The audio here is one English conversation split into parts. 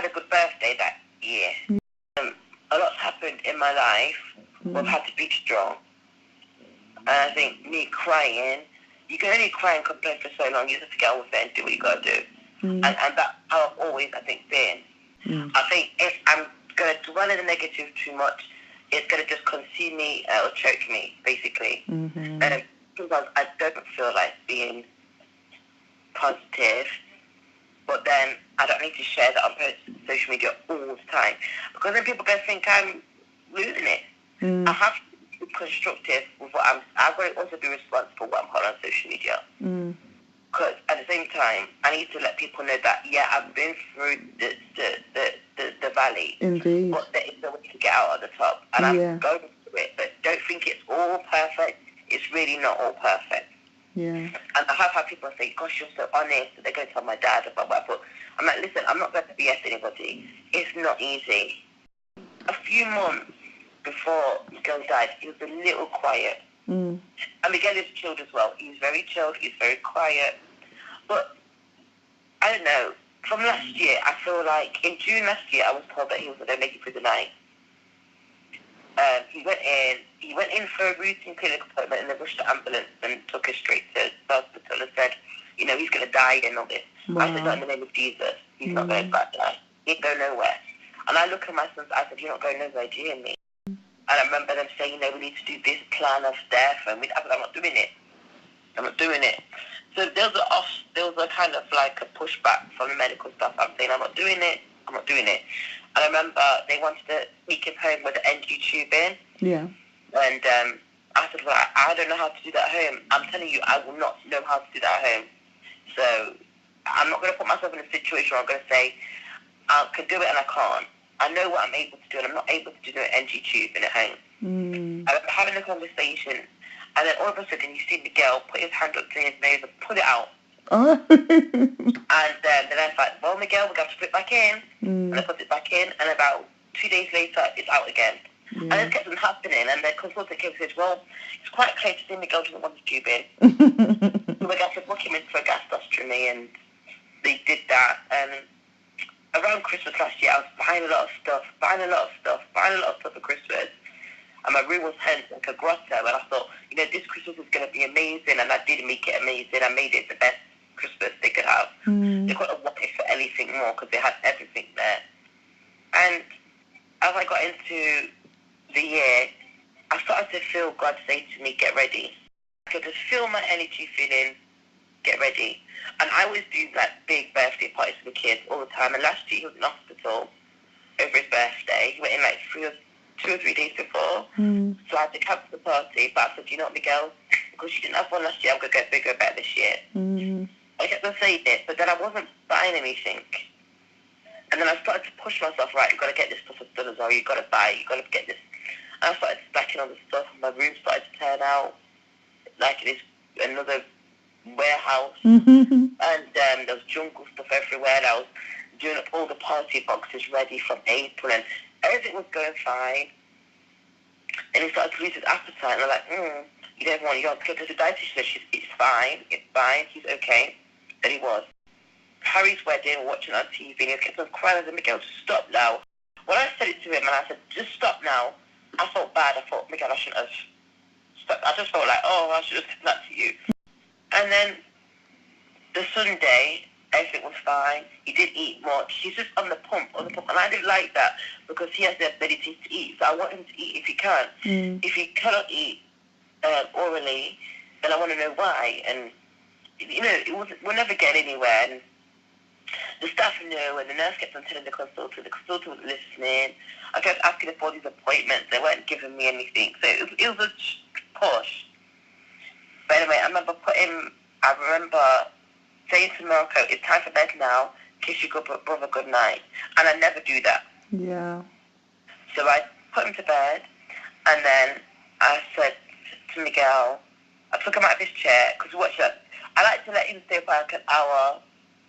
a good birthday that year. A lot's happened in my life. I've had to be strong. And I think me crying, you can only cry and complain for so long. You have to get on with it and do what you got to do. And that's how I've always, I think, been. I think if I'm going to dwell in the negative too much, it's going to just consume me or choke me, basically. And sometimes I don't feel like being positive, but then I don't need to share that on social media all the time, because then people are going to think I'm losing it. I have to be constructive with what I've got to also be responsible for what I'm putting on social media. Because at the same time, I need to let people know that, yeah, I've been through the valley. Indeed. But there is a way to get out at the top. And I'm going through it. But don't think it's all perfect. It's really not all perfect. Yeah. And I have had people say, gosh, you're so honest. They're going to tell my dad about what I put. I'm like, listen, I'm not going to BS anybody. It's not easy. A few months before Miguel died, he was a little quiet. And Miguel is chilled as well. He's very chilled. He's very quiet. But I don't know. From last year, I feel like in June last year, I was told that he was going to make it through the night. He went in for a routine clinic appointment, and they rushed the ambulance and took us straight to the hospital and said, you know, he's going to die and all this. Wow. I said, not in the name of Jesus. He's not going to die. He ain't going nowhere. And I look at my sons, I said, you're not going nowhere, do you hear me? And I remember them saying, you know, we need to do this plan of death, and I said, I'm not doing it. I'm not doing it. So there was a kind of like a pushback from the medical staff. I'm saying, I'm not doing it. I'm not doing it. And I remember they wanted to sneak him home with the NG tube in. Yeah. And I said, well, I don't know how to do that at home. I'm telling you, I will not know how to do that at home. So I'm not going to put myself in a situation where I'm going to say, I can do it and I can't. I know what I'm able to do, and I'm not able to do an NG tube in at home. I was having a conversation, and then all of a sudden you see Miguel put his hand up to his nose and pull it out. And then I was like, well, Miguel, we're going to have to put it back in. And I put it back in, and about 2 days later, it's out again. And it kept on happening, and the consultant came and said, well, it's quite clear to see Miguel doesn't want the tube in. So we're going to book him in for a gastrostomy, and they did that. And around Christmas last year, I was buying a lot of stuff for Christmas. And my room was turned like a grotto, and I thought, you know, this Christmas is going to be amazing, and I did make it amazing. I made it the best Christmas they could have. They couldn't have wanted for anything more because they had everything there. And as I got into the year, I started to feel God say to me, get ready. I could just feel my energy feeling, get ready. And I always do like big birthday parties for the kids all the time. And last year he was in hospital over his birthday. He went in like 2 or 3 days before. So I had to cancel the party. But I said, you know what, Miguel, because you didn't have one last year, I'm going to get bigger and better this year. I kept on saying this, but then I wasn't buying anything. And then I started to push myself, right, you've got to get this stuff done, Azariah, you've got to buy it, you've got to get this. And I started stacking all the stuff, and my room started to turn out like it is another warehouse. And there was jungle stuff everywhere, and I was doing up all the party boxes ready from April, and everything was going fine. And he started to lose his appetite, and I'm like, you don't want your kid to the dietitian. It's fine, he's okay. And he was. Harry's wedding, watching on TV, and he kept on crying. I said, Miguel, stop now. When I said it to him, and I said, just stop now, I felt bad. I thought, Miguel, I shouldn't have stopped. I just felt like, I should have said that to you. And then the Sunday, everything was fine. He didn't eat much. He's just on the pump. And I didn't like that because he has the ability to eat. So I want him to eat if he can. If he cannot eat orally, then I want to know why. And, you know, we're never getting anywhere. And the staff knew, and the nurse kept on telling the consultant was listening. I kept asking for all these appointments. They weren't giving me anything. So it was a push. But anyway, I remember saying to Morocco, it's time for bed now. Kiss your brother good night. And I never do that. Yeah. So I put him to bed, and then I said to Miguel, I took him out of his chair, because I like to let him stay for like an hour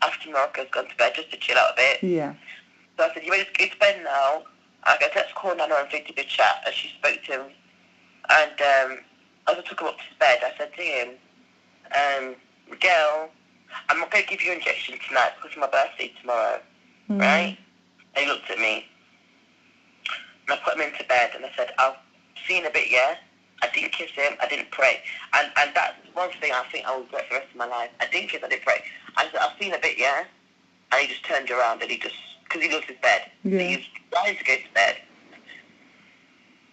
after Morocco's gone to bed, just to chill out a bit. Yeah. So I said, you ready to go to bed now? I guess let's call Nana and Vicky to chat. And she spoke to him. And as I took him up to his bed, I said to him, Miguel, I'm not going to give you an injection tonight because it's my birthday tomorrow, right? And he looked at me. And I put him into bed, and I said, I'll see you in a bit, yeah? I didn't kiss him, I didn't pray. And that's one thing I think I will regret for the rest of my life. I didn't kiss, I didn't pray. I said, I'll see you in a bit, yeah? And he just turned around, and because he loves his bed. Yeah. So he was trying to go to bed.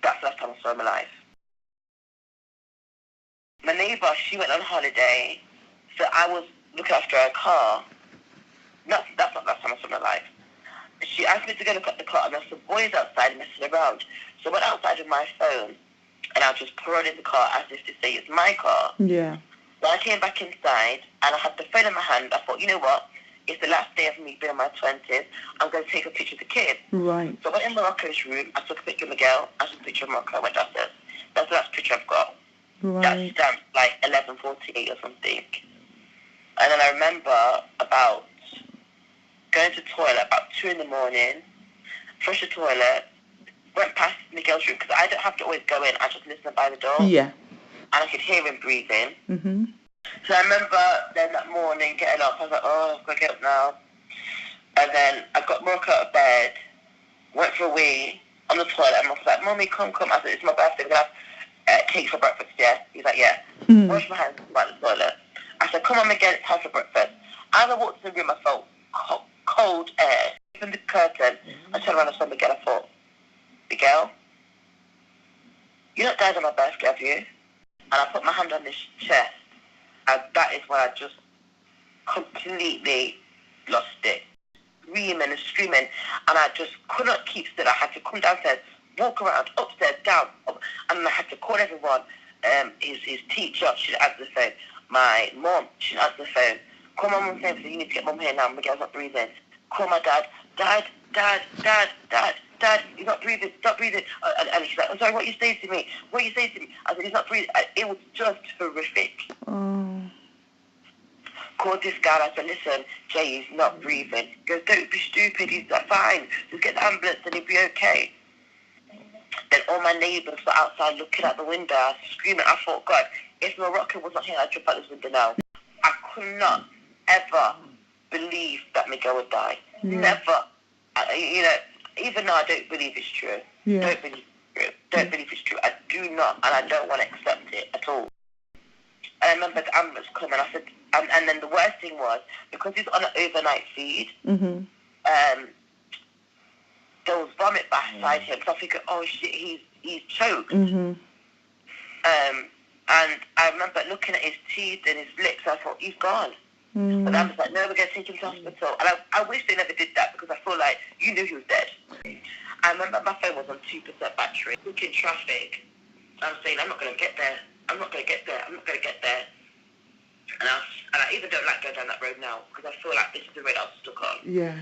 That's the last time I saw him alive. My neighbour, she went on holiday, so I was looking after her car. That's not the last time I saw him alive. She asked me to go look at the car, and there were some boys outside messing around. So I went outside with my phone, and I just put it in the car as if to say it's my car. Yeah. So I came back inside, and I had the phone in my hand. I thought, you know what? It's the last day of me being in my 20s. I'm going to take a picture of the kid. Right. So I went in Morocco's room. I took a picture of Miguel. I took a picture of Morocco. I went downstairs. That's the last picture I've got. Right. That's stamped like 11:48 or something. And then I remember about going to the toilet about 2 in the morning, flushed the toilet, went past Miguel's room, because I don't have to always go in, I just listen by the door. Yeah. And I could hear him breathing. Mm-hmm. So I remember then that morning getting up, I was like, oh, I've got to get up now. And then I got Morocco out of bed, went for a wee on the toilet, and I was like, Mommy, come. I said, it's my birthday, we're going to have cake for breakfast, yeah? He's like, yeah. Mm. Wash my hands by the toilet. I said, come on, Miguel, it's time for breakfast. As I walked in the room, I felt cold air. Opened the curtain, I turned around and saw Miguel. I thought, Miguel, you're not died on my birthday, have you? And I put my hand on his chest, and that is when I just completely lost it. Screaming and screaming, and I just could not keep still. I had to come downstairs, walk around, upstairs, down, up, and I had to call everyone. His teacher, she didn't answer the phone. My mom, she didn't answer the phone. Call my mum saying, you need to get mum here now, Miguel's not breathing. Call my dad, Dad, he's not breathing, stop breathing. And she's like, I'm sorry, what you say to me? I said, he's not breathing. It was just horrific. Oh. Called this guy, I said, listen, Jay, he's not breathing. He goes, don't be stupid, he's fine. Just get the ambulance and he'll be okay. Then all my neighbours were outside looking out the window, screaming. I thought, God, if Morocco was not here, I'd jump out this window now. I could not ever believe that Miguel would die. Yeah. Never. Even though I don't believe it's true. Yeah. Don't believe it's true. I do not, and I don't want to accept it at all. And I remember the ambulance coming, I said, and then the worst thing was, because he's on an overnight feed, Mm-hmm. There was vomit beside him, so I figured, oh shit, he's choked. Mm-hmm. And I remember looking at his teeth and his lips, I thought, he's gone. Mm-hmm. But I was like, no, we're going to take him to hospital. And I wish they never did that, because I feel like you knew he was dead. I remember my phone was on 2% battery. Looking traffic, I was saying, I'm not going to get there. And I even don't like going down that road now, because I feel like this is the road I was stuck on. Yeah.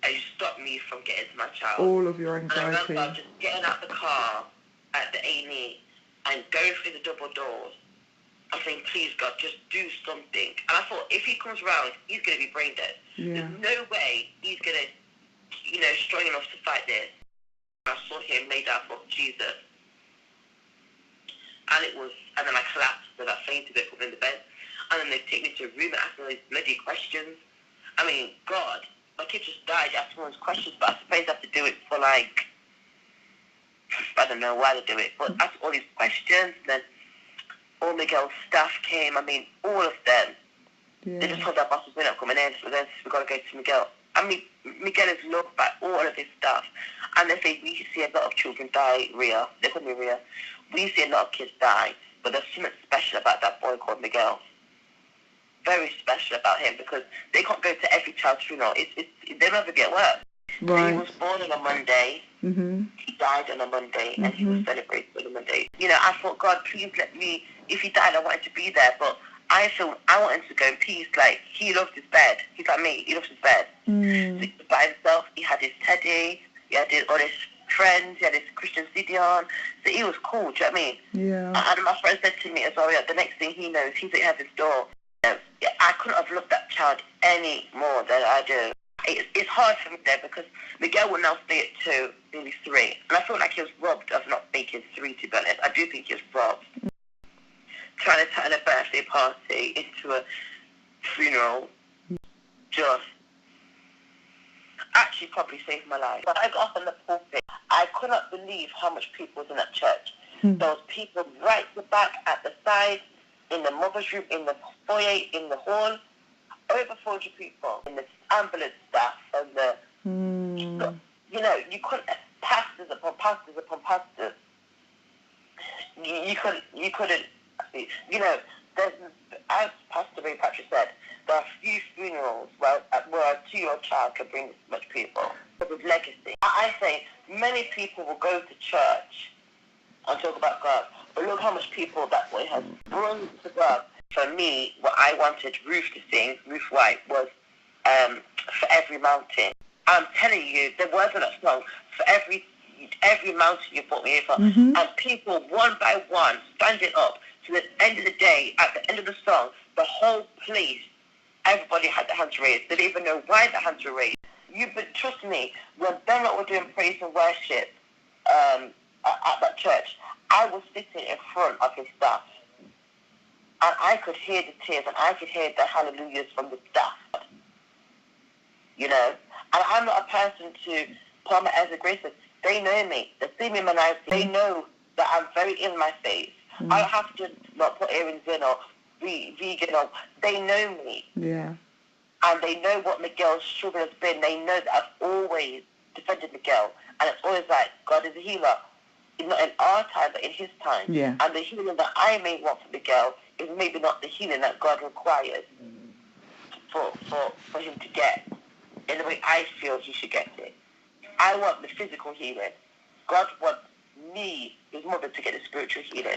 And you stopped me from getting to my child. All of your And I anxiety. remember just getting out the car at the A&E and going through the double doors. I'm saying, please, God, just do something. And I thought, if he comes round, he's going to be brain dead. Yeah. There's no way he's going to, strong enough to fight this. I saw him laid out for Jesus. And then I collapsed and I fainted, they put me in the bed. And then they take me to a room and ask me these bloody questions. I mean, God, my kid just died asking all these questions, but I suppose I have to do it for I don't know why they do it, but ask all these questions, and then all Miguel's staff came, all of them. Yeah. They just told their bosses, we're not coming in, so then we've got to go to Miguel. Miguel is loved by all of his staff, and they say we see a lot of children die, Riah. They call me Riah. We see a lot of kids die, but there's something special about that boy called Miguel. Very special about him, because they can't go to every child's funeral. They never get work. Right. So he was born on a Monday. Mm-hmm. He died on a Monday, and he Mm-hmm. was celebrated on a Monday. I thought, God, please let me. If he died, I wanted to be there, but I want him to go in peace. Like, he loved his bed. He's like me. He loves his bed. Mm. So he was by himself. He had his teddy. He had all his friends. He had his Christian CD on. So he was cool. Do you know what I mean? Yeah. And my friend said to me, Azariah, the next thing he knows, he's at heaven's door. I couldn't have loved that child any more than I do. It's hard for me there, because Miguel will now stay at 2, maybe 3. And I feel like he was robbed of not making 3, to be honest. I do think he was robbed. Trying to turn a birthday party into a funeral. Actually, she probably saved my life. When I got off in the pulpit, I could not believe how much people was in that church. There was people right at the back, at the side, in the mother's room, in the foyer, in the hall. Over 400 people. In the ambulance staff and the... You know, you couldn't... Pastors upon pastors upon pastors. You couldn't... You know, as Pastor Ray Patrick said, there are few funerals where a 2-year-old child can bring much people. With legacy. I say many people will go to church and talk about God, but look how much people that way has brought to God. For me, what I wanted Ruth to sing, Ruth White, was For Every Mountain. I'm telling you, there wasn't a song for every mountain you brought me over. And people, one by one, standing up to the end of the day, at the end of the song, the whole place, everybody had their hands raised. They didn't even know why their hands were raised. But trust me, when Bernard were doing praise and worship at that church, I was sitting in front of his staff. And I could hear the tears and I could hear the hallelujahs from the staff. You know? And I'm not a person to put on my airs of grace. They know me. They see me in my life. They know that I'm very in my face. I don't have to not put earrings in or be vegan. Or they know me. Yeah. And they know what Miguel's struggle has been. They know that I've always defended Miguel. And it's always like, God is a healer. Not in our time, but in his time. Yeah. And the healing that I may want for Miguel is maybe not the healing that God requires for him to get in the way I feel he should get it. I want the physical healing. God wants me, his mother, to get the spiritual healing.